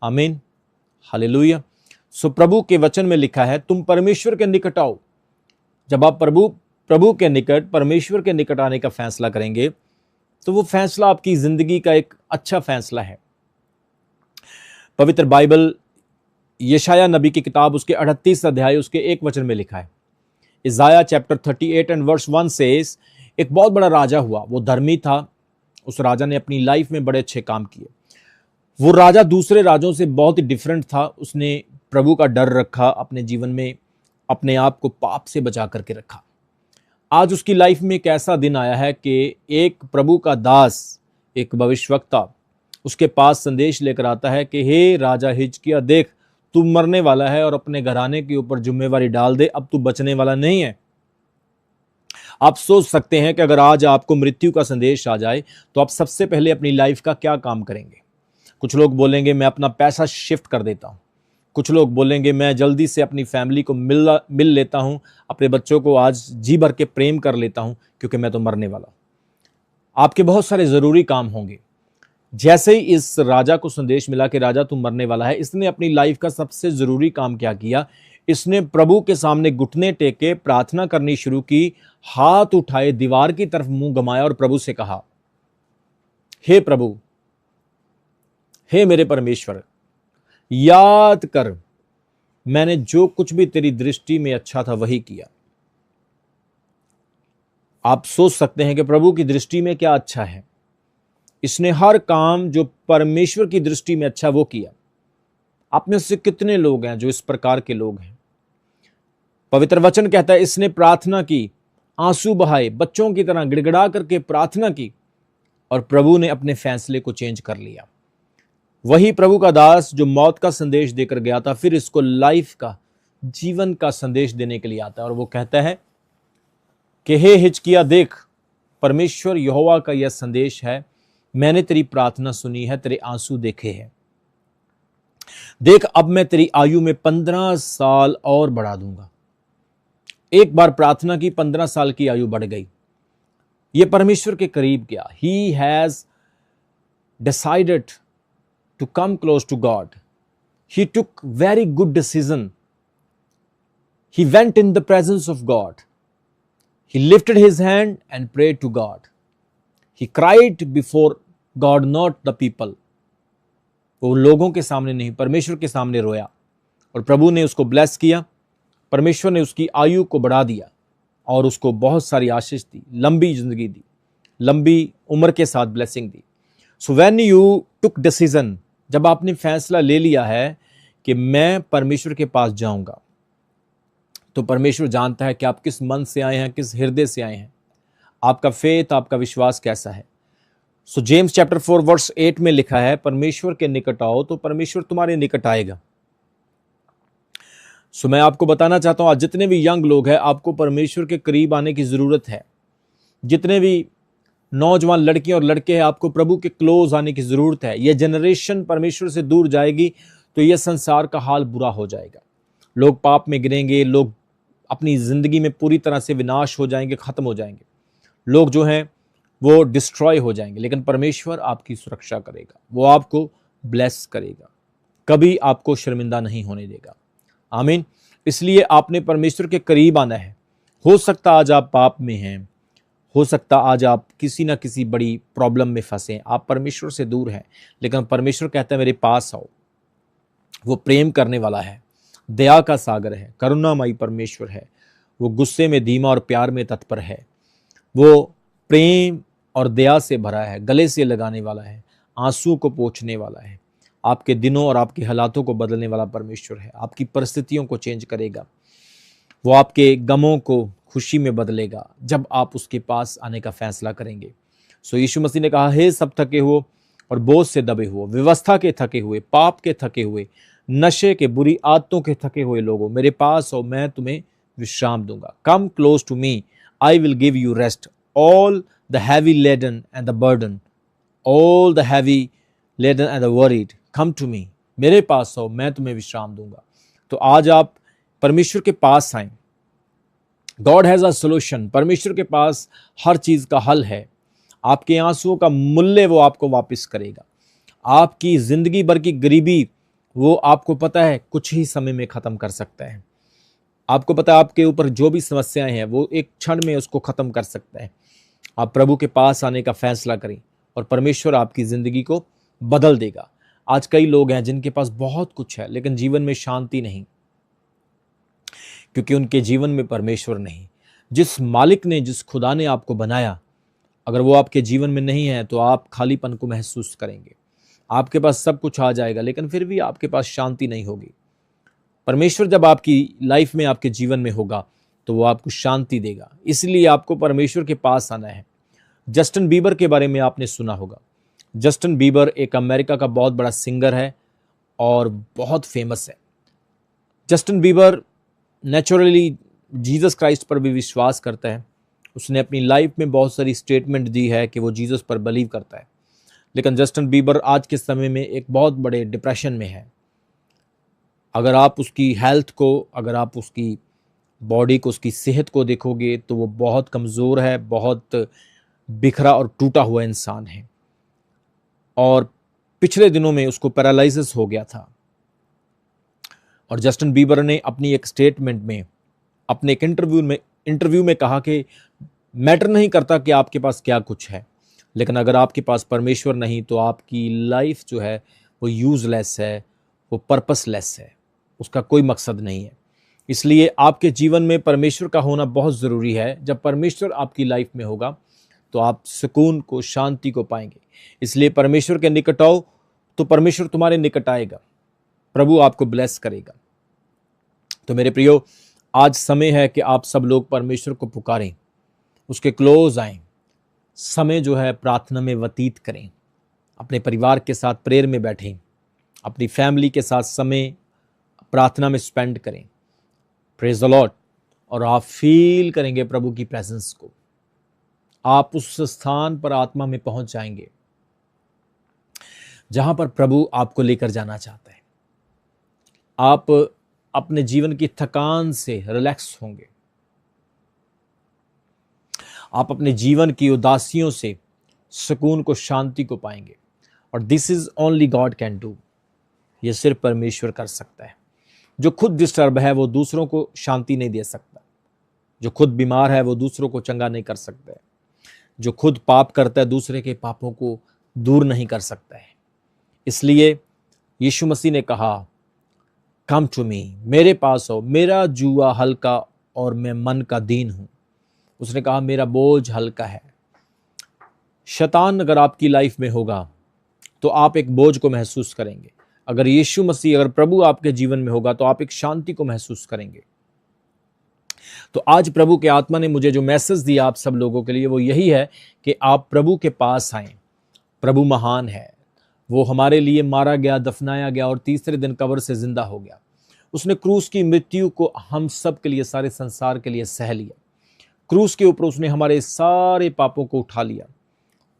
आमीन, हालेलुया। सो प्रभु के वचन में लिखा है, तुम परमेश्वर के निकट आओ। जब आप प्रभु के निकट, परमेश्वर के निकट आने का फैसला करेंगे तो वो फैसला आपकी जिंदगी का एक अच्छा फैसला है। पवित्र बाइबल यशाया नबी की किताब उसके 38 अध्याय उसके 1 वचन में लिखा है, इज़ाया चैप्टर 38 एंड वर्स 1 सेज, एक बहुत बड़ा राजा हुआ, वो धर्मी था, उस राजा ने अपनी लाइफ में बड़े अच्छे काम किए। वो राजा दूसरे राजों से बहुत ही डिफरेंट था, उसने प्रभु का डर रखा, अपने जीवन में अपने आप को पाप से बचा करके रखा। आज उसकी लाइफ में एक ऐसा दिन आया है कि एक प्रभु का दास, एक भविष्यवक्ता उसके पास संदेश लेकर आता है कि हे राजा हिजकिय्याह, देख तू मरने वाला है और अपने घराने के ऊपर जिम्मेवारी डाल दे, अब तू बचने वाला नहीं है। आप सोच सकते हैं कि अगर आज आपको मृत्यु का संदेश आ जाए तो आप सबसे पहले अपनी लाइफ का क्या काम करेंगे। कुछ लोग बोलेंगे मैं अपना पैसा शिफ्ट कर देता हूँ, कुछ लोग बोलेंगे मैं जल्दी से अपनी फैमिली को मिल लेता हूँ, अपने बच्चों को आज जी भर के प्रेम कर लेता हूँ क्योंकि मैं तो मरने वाला हूँ। आपके बहुत सारे ज़रूरी काम होंगे। जैसे ही इस राजा को संदेश मिला कि राजा तुम मरने वाला है, इसने अपनी लाइफ का सबसे ज़रूरी काम क्या किया, इसने प्रभु के सामने घुटने टेके प्रार्थना करनी शुरू की, हाथ उठाए दीवार की तरफ मुंह घुमाया और प्रभु से कहा, हे प्रभु, हे मेरे परमेश्वर, याद कर मैंने जो कुछ भी तेरी दृष्टि में अच्छा था वही किया। आप सोच सकते हैं कि प्रभु की दृष्टि में क्या अच्छा है। इसने हर काम जो परमेश्वर की दृष्टि में अच्छा वो किया। आप में से कितने लोग हैं जो इस प्रकार के लोग हैं। पवित्र वचन कहता है इसने प्रार्थना की, आंसू बहाए, बच्चों की तरह गिड़गिड़ा करके प्रार्थना की और प्रभु ने अपने फैसले को चेंज कर लिया। वही प्रभु का दास जो मौत का संदेश देकर गया था, फिर इसको लाइफ का, जीवन का संदेश देने के लिए आता है और वो कहता है कि हे हिजकिय्याह, देख परमेश्वर यहोवा का यह संदेश है, मैंने तेरी प्रार्थना सुनी है, तेरे आंसू देखे हैं। देख अब मैं तेरी आयु में 15 साल और बढ़ा दूंगा। एक बार प्रार्थना की, 15 साल की आयु बढ़ गई। ये परमेश्वर के करीब गया। He has decided to come close to God. He took very good decision. He went in the presence of God. He lifted his hand and prayed to God. He cried before God, not the people. वो लोगों के सामने नहीं, परमेश्वर के सामने रोया और प्रभु ने उसको ब्लेस किया। परमेश्वर ने उसकी आयु को बढ़ा दिया और उसको बहुत सारी आशीष दी, लंबी जिंदगी दी, लंबी उम्र के साथ blessing the. So when you took decision, जब आपने फैसला ले लिया है कि मैं परमेश्वर के पास जाऊंगा, तो परमेश्वर जानता है कि आप किस मन से आए हैं, किस हृदय से आए हैं, आपका फेथ, आपका विश्वास कैसा है। सो जेम्स चैप्टर 4 वर्स 8 में लिखा है, परमेश्वर के निकट आओ तो परमेश्वर तुम्हारे निकट आएगा। सो मैं आपको बताना चाहता हूं, आज जितने भी यंग लोग हैं, आपको परमेश्वर के करीब आने की जरूरत है। जितने भी नौजवान लड़कियां और लड़के हैं, आपको प्रभु के क्लोज आने की जरूरत है। यह जनरेशन परमेश्वर से दूर जाएगी तो यह संसार का हाल बुरा हो जाएगा। लोग पाप में गिरेंगे, लोग अपनी जिंदगी में पूरी तरह से विनाश हो जाएंगे, खत्म हो जाएंगे। लोग जो हैं वो डिस्ट्रॉय हो जाएंगे, लेकिन परमेश्वर आपकी सुरक्षा करेगा, वो आपको ब्लेस करेगा, कभी आपको शर्मिंदा नहीं होने देगा। आमीन। इसलिए आपने परमेश्वर के करीब आना है। हो सकता आज आप पाप में हैं, हो सकता आज आप किसी ना किसी बड़ी प्रॉब्लम में फंसे, आप परमेश्वर से दूर हैं, लेकिन परमेश्वर कहता है मेरे पास आओ। वो प्रेम करने वाला है, दया का सागर है, करुणामयी परमेश्वर है। वो गुस्से में धीमा और प्यार में तत्पर है। वो प्रेम और दया से भरा है, गले से लगाने वाला है, आंसू को पोंछने वाला है। आपके दिनों और आपके हालातों को बदलने वाला परमेश्वर है। आपकी परिस्थितियों को चेंज करेगा। वो आपके गमों को खुशी में बदलेगा जब आप उसके पास आने का फैसला करेंगे। सो यीशु मसीह ने कहा, हे सब थके हो और बोझ से दबे हुए, व्यवस्था के थके हुए, पाप के थके हुए, नशे के, बुरी आदतों के थके हुए लोगों, मेरे पास आओ, मैं तुम्हें विश्राम दूंगा। Come close to me, I will give you rest. All the heavy laden and the burden, all the heavy laden and the worried, come to me. मेरे पास आओ, मैं तुम्हें विश्राम दूंगा। तो आज आप परमेश्वर के पास आएं। God has a solution. परमेश्वर के पास हर चीज़ का हल है। आपके आंसुओं का मूल्य वो आपको वापस करेगा। आपकी जिंदगी भर की गरीबी वो आपको पता है कुछ ही समय में खत्म कर सकता है। आपको पता है आपके ऊपर जो भी समस्याएं हैं वो एक क्षण में उसको खत्म कर सकता है। आप प्रभु के पास आने का फैसला करें और परमेश्वर आपकी जिंदगी को बदल देगा। आज कई लोग हैं जिनके पास बहुत कुछ है लेकिन जीवन में शांति नहीं, क्योंकि उनके जीवन में परमेश्वर नहीं। जिस मालिक ने, जिस खुदा ने आपको बनाया, अगर वो आपके जीवन में नहीं है तो आप खालीपन को महसूस करेंगे। आपके पास सब कुछ आ जाएगा लेकिन फिर भी आपके पास शांति नहीं होगी। परमेश्वर जब आपकी लाइफ में, आपके जीवन में होगा तो वो आपको शांति देगा। इसलिए आपको परमेश्वर के पास आना है। जस्टिन बीबर के बारे में आपने सुना होगा। जस्टिन बीबर एक अमेरिका का बहुत बड़ा सिंगर है और बहुत फेमस है। Justin Bieber naturally Jesus Christ पर भी विश्वास करता है। उसने अपनी लाइफ में बहुत सारी स्टेटमेंट दी है कि वो जीसस पर बिलीव करता है। लेकिन जस्टिन बीबर आज के समय में एक बहुत बड़े डिप्रेशन में है। अगर आप उसकी हेल्थ को, अगर आप उसकी बॉडी को, उसकी सेहत को देखोगे तो वो बहुत कमज़ोर है, बहुत बिखरा और टूटा हुआ इंसान है। और पिछले दिनों में उसको पैरालिसिस हो गया था। और जस्टिन बीबर ने अपनी एक स्टेटमेंट में, अपने एक इंटरव्यू में कहा कि मैटर नहीं करता कि आपके पास क्या कुछ है, लेकिन अगर आपके पास परमेश्वर नहीं तो आपकी लाइफ जो है वो यूजलेस है, वो पर्पसलेस है, उसका कोई मकसद नहीं है। इसलिए आपके जीवन में परमेश्वर का होना बहुत ज़रूरी है। जब परमेश्वर आपकी लाइफ में होगा तो आप सुकून को, शांति को पाएंगे। इसलिए परमेश्वर के निकट आओ तो परमेश्वर तुम्हारे निकट आएगा, प्रभु आपको ब्लेस करेगा। तो मेरे प्रियो, आज समय है कि आप सब लोग परमेश्वर को पुकारें, उसके क्लोज आएं, समय जो है प्रार्थना में व्यतीत करें, अपने परिवार के साथ प्रेयर में बैठें, अपनी फैमिली के साथ समय प्रार्थना में स्पेंड करें। Praise the Lord. और आप फील करेंगे प्रभु की प्रेजेंस को। आप उस स्थान पर आत्मा में पहुंच जाएंगे जहां पर प्रभु आपको लेकर जाना चाहता है। आप अपने जीवन की थकान से रिलैक्स होंगे। आप अपने जीवन की उदासियों से सुकून को, शांति को पाएंगे। और this is only God can do. यह सिर्फ परमेश्वर कर सकता है। जो खुद डिस्टर्ब है वो दूसरों को शांति नहीं दे सकता। जो खुद बीमार है वो दूसरों को चंगा नहीं कर सकता है। जो खुद पाप करता है दूसरे के पापों को दूर नहीं कर सकता है। इसलिए यीशु मसीह ने कहा, कम टू मी, मेरे पास आओ, मेरा जुआ हल्का और मैं मन का दीन हूं। उसने कहा मेरा बोझ हल्का है। शैतान अगर आपकी लाइफ में होगा तो आप एक बोझ को महसूस करेंगे। अगर यीशु मसीह, अगर प्रभु आपके जीवन में होगा तो आप एक शांति को महसूस करेंगे। तो आज प्रभु के आत्मा ने मुझे जो मैसेज दिया आप सब लोगों के लिए वो यही है कि आप प्रभु के पास आएं। प्रभु महान है। वो हमारे लिए मारा गया, दफनाया गया और तीसरे दिन कब्र से जिंदा हो गया। उसने क्रूस की मृत्यु को हम सब के लिए, सारे संसार के लिए सह लिया। क्रूस के ऊपर उसने हमारे सारे पापों को उठा लिया।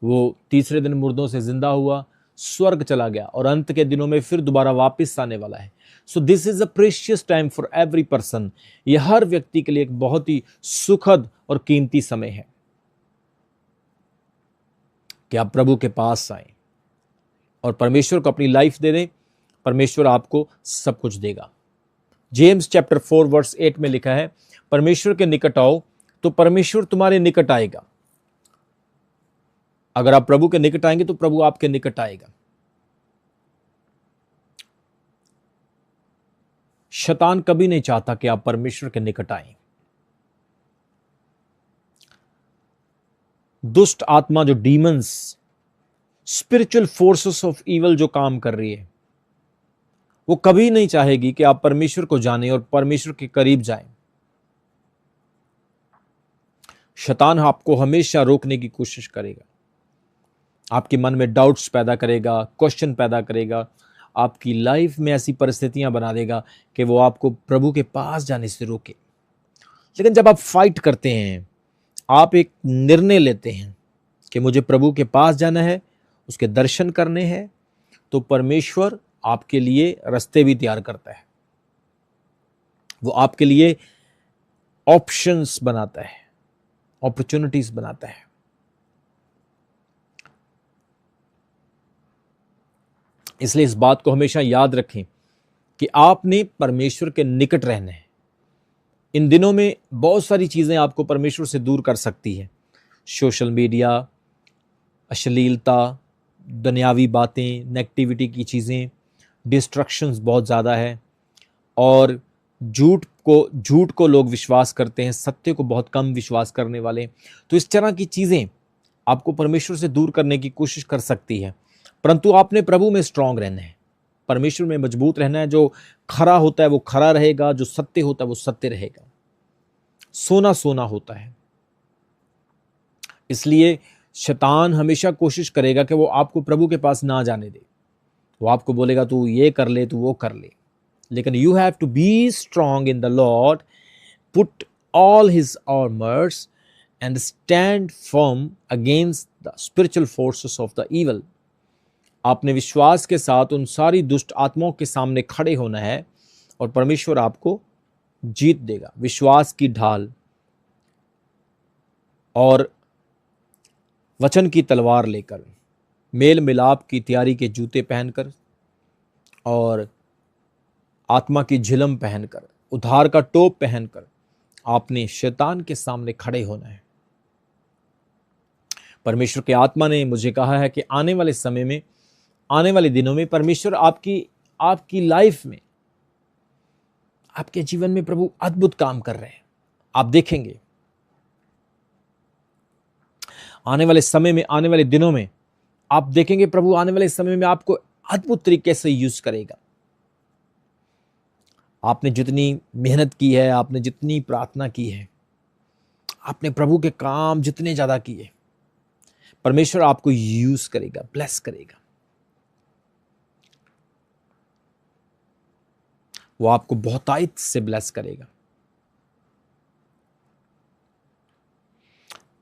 वो तीसरे दिन मुर्दों से जिंदा हुआ, स्वर्ग चला गया और अंत के दिनों में फिर दोबारा वापस आने वाला है। So this is a precious time for every person. यह हर व्यक्ति के लिए एक बहुत ही सुखद और कीमती समय है कि आप प्रभु के पास आए और परमेश्वर को अपनी लाइफ दे दें। परमेश्वर आपको सब कुछ देगा। जेम्स चैप्टर 4 वर्स 8 में लिखा है, परमेश्वर के निकट आओ तो परमेश्वर तुम्हारे निकट आएगा। अगर आप प्रभु के निकट आएंगे तो प्रभु आपके निकट आएगा। शैतान कभी नहीं चाहता कि आप परमेश्वर के निकट आएं। दुष्ट आत्मा, जो demons, spiritual forces of evil जो काम कर रही है, वो कभी नहीं चाहेगी कि आप परमेश्वर को जानें और परमेश्वर के करीब जाएं। शैतान आपको हमेशा रोकने की कोशिश करेगा। आपके मन में डाउट्स पैदा करेगा, क्वेश्चन पैदा करेगा, आपकी लाइफ में ऐसी परिस्थितियां बना देगा कि वो आपको प्रभु के पास जाने से रोके। लेकिन जब आप फाइट करते हैं, आप एक निर्णय लेते हैं कि मुझे प्रभु के पास जाना है, उसके दर्शन करने हैं, तो परमेश्वर आपके लिए रास्ते भी तैयार करता है। वो आपके लिए ऑप्शंस बनाता है, अपॉर्चुनिटीज बनाता है। इसलिए इस बात को हमेशा याद रखें कि आपने परमेश्वर के निकट रहना है। इन दिनों में बहुत सारी चीज़ें आपको परमेश्वर से दूर कर सकती है। सोशल मीडिया, अश्लीलता, दुनियावी बातें, नेगेटिविटी की चीज़ें, डिस्ट्रक्शंस बहुत ज़्यादा है, और झूठ को लोग विश्वास करते हैं, सत्य को बहुत कम विश्वास करने वाले। तो इस तरह की चीज़ें आपको परमेश्वर से दूर करने की कोशिश कर सकती है, परंतु आपने प्रभु में स्ट्रांग रहना है, परमेश्वर में मजबूत रहना है। जो खरा होता है वो खरा रहेगा, जो सत्य होता है वो सत्य रहेगा। सोना सोना होता है। इसलिए शैतान हमेशा कोशिश करेगा कि वो आपको प्रभु के पास ना जाने दे। वो आपको बोलेगा तू ये कर ले, तू वो कर ले, लेकिन you have to be strong in the lord, put all his armours and stand firm against the spiritual forces of the evil. आपने विश्वास के साथ उन सारी दुष्ट आत्माओं के सामने खड़े होना है और परमेश्वर आपको जीत देगा। विश्वास की ढाल और वचन की तलवार लेकर, मेल मिलाप की तैयारी के जूते पहनकर और आत्मा की झिलम पहनकर, उद्धार का टोप पहनकर आपने शैतान के सामने खड़े होना है। परमेश्वर के आत्मा ने मुझे कहा है कि आने वाले समय में, आने वाले दिनों में परमेश्वर आपकी लाइफ में, आपके जीवन में प्रभु अद्भुत काम कर रहे हैं। आप देखेंगे आने वाले समय में, आने वाले दिनों में आप देखेंगे प्रभु आने वाले समय में आपको अद्भुत तरीके से यूज करेगा। आपने जितनी मेहनत की है, आपने जितनी प्रार्थना की है, आपने प्रभु के काम जितने ज्यादा किए, परमेश्वर आपको यूज करेगा, ब्लेस करेगा। वो आपको बहुतायत से ब्लेस करेगा।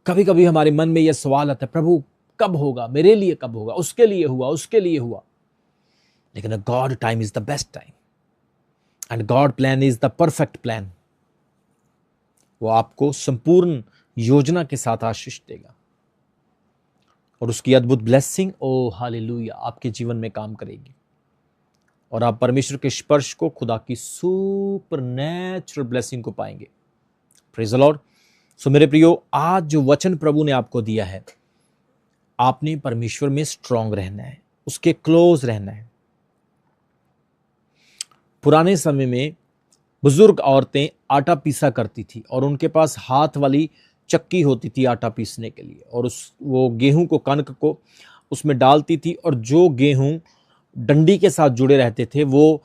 कभी कभी हमारे मन में यह सवाल आता है, प्रभु कब होगा, मेरे लिए कब होगा, उसके लिए हुआ, उसके लिए हुआ। लेकिन God time is the best time and God plan is the perfect plan. वो आपको संपूर्ण योजना के साथ आशीष देगा और उसकी अद्भुत ब्लेसिंग, ओ हालेलुया, आपके जीवन में काम करेगी और आप परमेश्वर के स्पर्श को, खुदा की सुपर नेचुरल ब्लेसिंग को पाएंगे। Praise the Lord. सो मेरे प्रियो, आज जो वचन प्रभु ने आपको दिया है, आपने परमेश्वर में स्ट्रांग रहना है, उसके क्लोज रहना है। पुराने समय में बुजुर्ग औरतें आटा पीसा करती थी और उनके पास हाथ वाली चक्की होती थी आटा पीसने के लिए, और वो गेहूं को, कणक को उसमें डालती थी, और जो गेहूं डंडी के साथ जुड़े रहते थे वो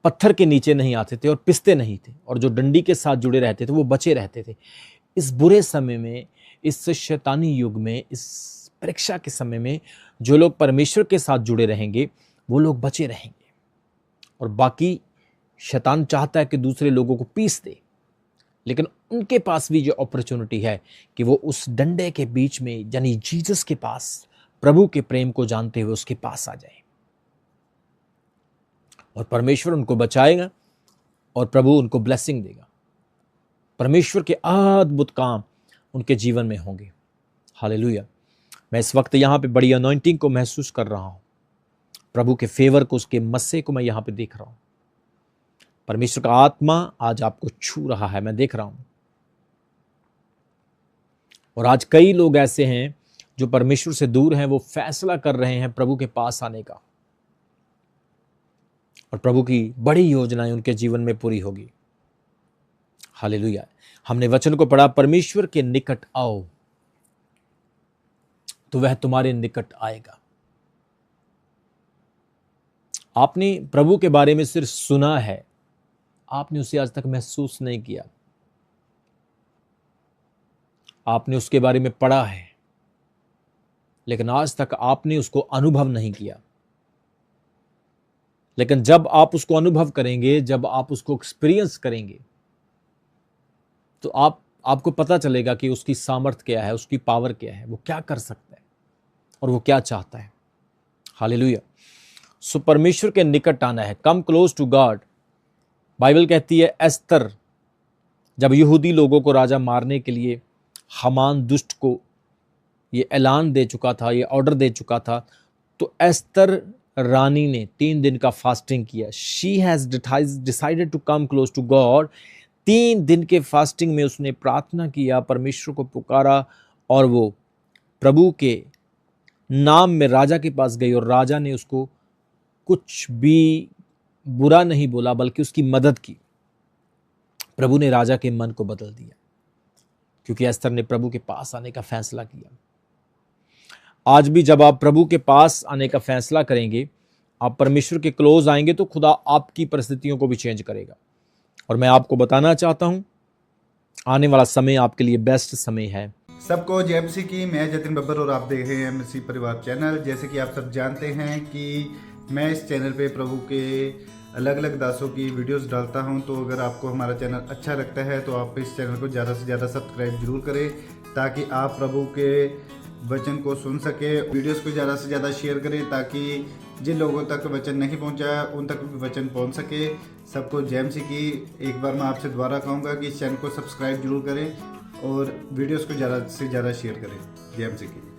पत्थर के नीचे नहीं आते थे और पिसते नहीं थे, और जो डंडी के साथ जुड़े रहते थे वो बचे रहते थे। इस बुरे समय में, इस शैतानी युग में, इस परीक्षा के समय में जो लोग परमेश्वर के साथ जुड़े रहेंगे वो लोग बचे रहेंगे, और बाकी शैतान चाहता है कि दूसरे लोगों को पीस दे, लेकिन उनके पास भी जो अपॉर्चुनिटी है कि वो उस डंडे के बीच में, यानी जीसस के पास, प्रभु के प्रेम को जानते हुए उसके पास आ जाए, और परमेश्वर उनको बचाएगा और प्रभु उनको ब्लेसिंग देगा। परमेश्वर के अद्भुत काम उनके जीवन में होंगे। हालेलुया। मैं इस वक्त यहाँ पे बड़ी अनॉइंटिंग को महसूस कर रहा हूँ, प्रभु के फेवर को, उसके मस्से को मैं यहाँ पे देख रहा हूँ। परमेश्वर का आत्मा आज आपको छू रहा है, मैं देख रहा हूँ। और आज कई लोग ऐसे हैं जो परमेश्वर से दूर हैं, वो फैसला कर रहे हैं प्रभु के पास आने का, और प्रभु की बड़ी योजनाएं उनके जीवन में पूरी होगी। हालेलुया। हमने वचन को पढ़ा, परमेश्वर के निकट आओ तो वह तुम्हारे निकट आएगा। आपने प्रभु के बारे में सिर्फ सुना है, आपने उसे आज तक महसूस नहीं किया। आपने उसके बारे में पढ़ा है, लेकिन आज तक आपने उसको अनुभव नहीं किया। लेकिन जब आप उसको अनुभव करेंगे, जब आप उसको एक्सपीरियंस करेंगे, तो आपको पता चलेगा कि उसकी सामर्थ क्या है, उसकी पावर क्या है, वो क्या कर सकता है और वो क्या चाहता है। हालेलुया। सो परमेश्वर के निकट आना है, come close to god. Bible कहती है, एस्तर जब यहूदी लोगों को राजा मारने के लिए हामान दुष्ट को ये ऐलान दे चुका था, ये ऑर्डर दे चुका था, तो एस्तर रानी ने 3 दिन का फास्टिंग किया। She has decided to come close to god. 3 दिन के फास्टिंग में उसने प्रार्थना किया, परमेश्वर को पुकारा, और वो प्रभु के नाम में राजा के पास गई, और राजा ने उसको कुछ भी बुरा नहीं बोला बल्कि उसकी मदद की। प्रभु ने राजा के मन को बदल दिया, क्योंकि एस्तर ने प्रभु के पास आने का फैसला किया। आज भी जब आप प्रभु के पास आने का फैसला करेंगे, आप परमेश्वर के क्लोज आएंगे, तो खुदा आपकी परिस्थितियों को भी चेंज करेगा। और मैं आपको बताना चाहता हूं, आने वाला समय आपके लिए बेस्ट समय है। सबको जय मसीह की। मैं जतिन बब्बर और आप देख रहे हैं मसीह परिवार चैनल। जैसे कि आप सब जानते हैं कि मैं इस चैनल पे प्रभु के अलग अलग दासों की वीडियोस डालता हूं, तो अगर आपको हमारा चैनल अच्छा लगता है तो आप इस चैनल को ज़्यादा से ज़्यादा सब्सक्राइब जरूर करें, ताकि आप प्रभु के वचन को सुन सके। वीडियोस को ज़्यादा से ज़्यादा शेयर करें, ताकि जिन लोगों तक वचन नहीं पहुंचा उन तक भी वचन पहुंच सके। सबको जय मसीह की। एक बार मैं आपसे दोबारा कहूँगा कि इस चैनल को सब्सक्राइब जरूर करें और वीडियोस को ज़्यादा से ज़्यादा शेयर करें। जय मसीह की।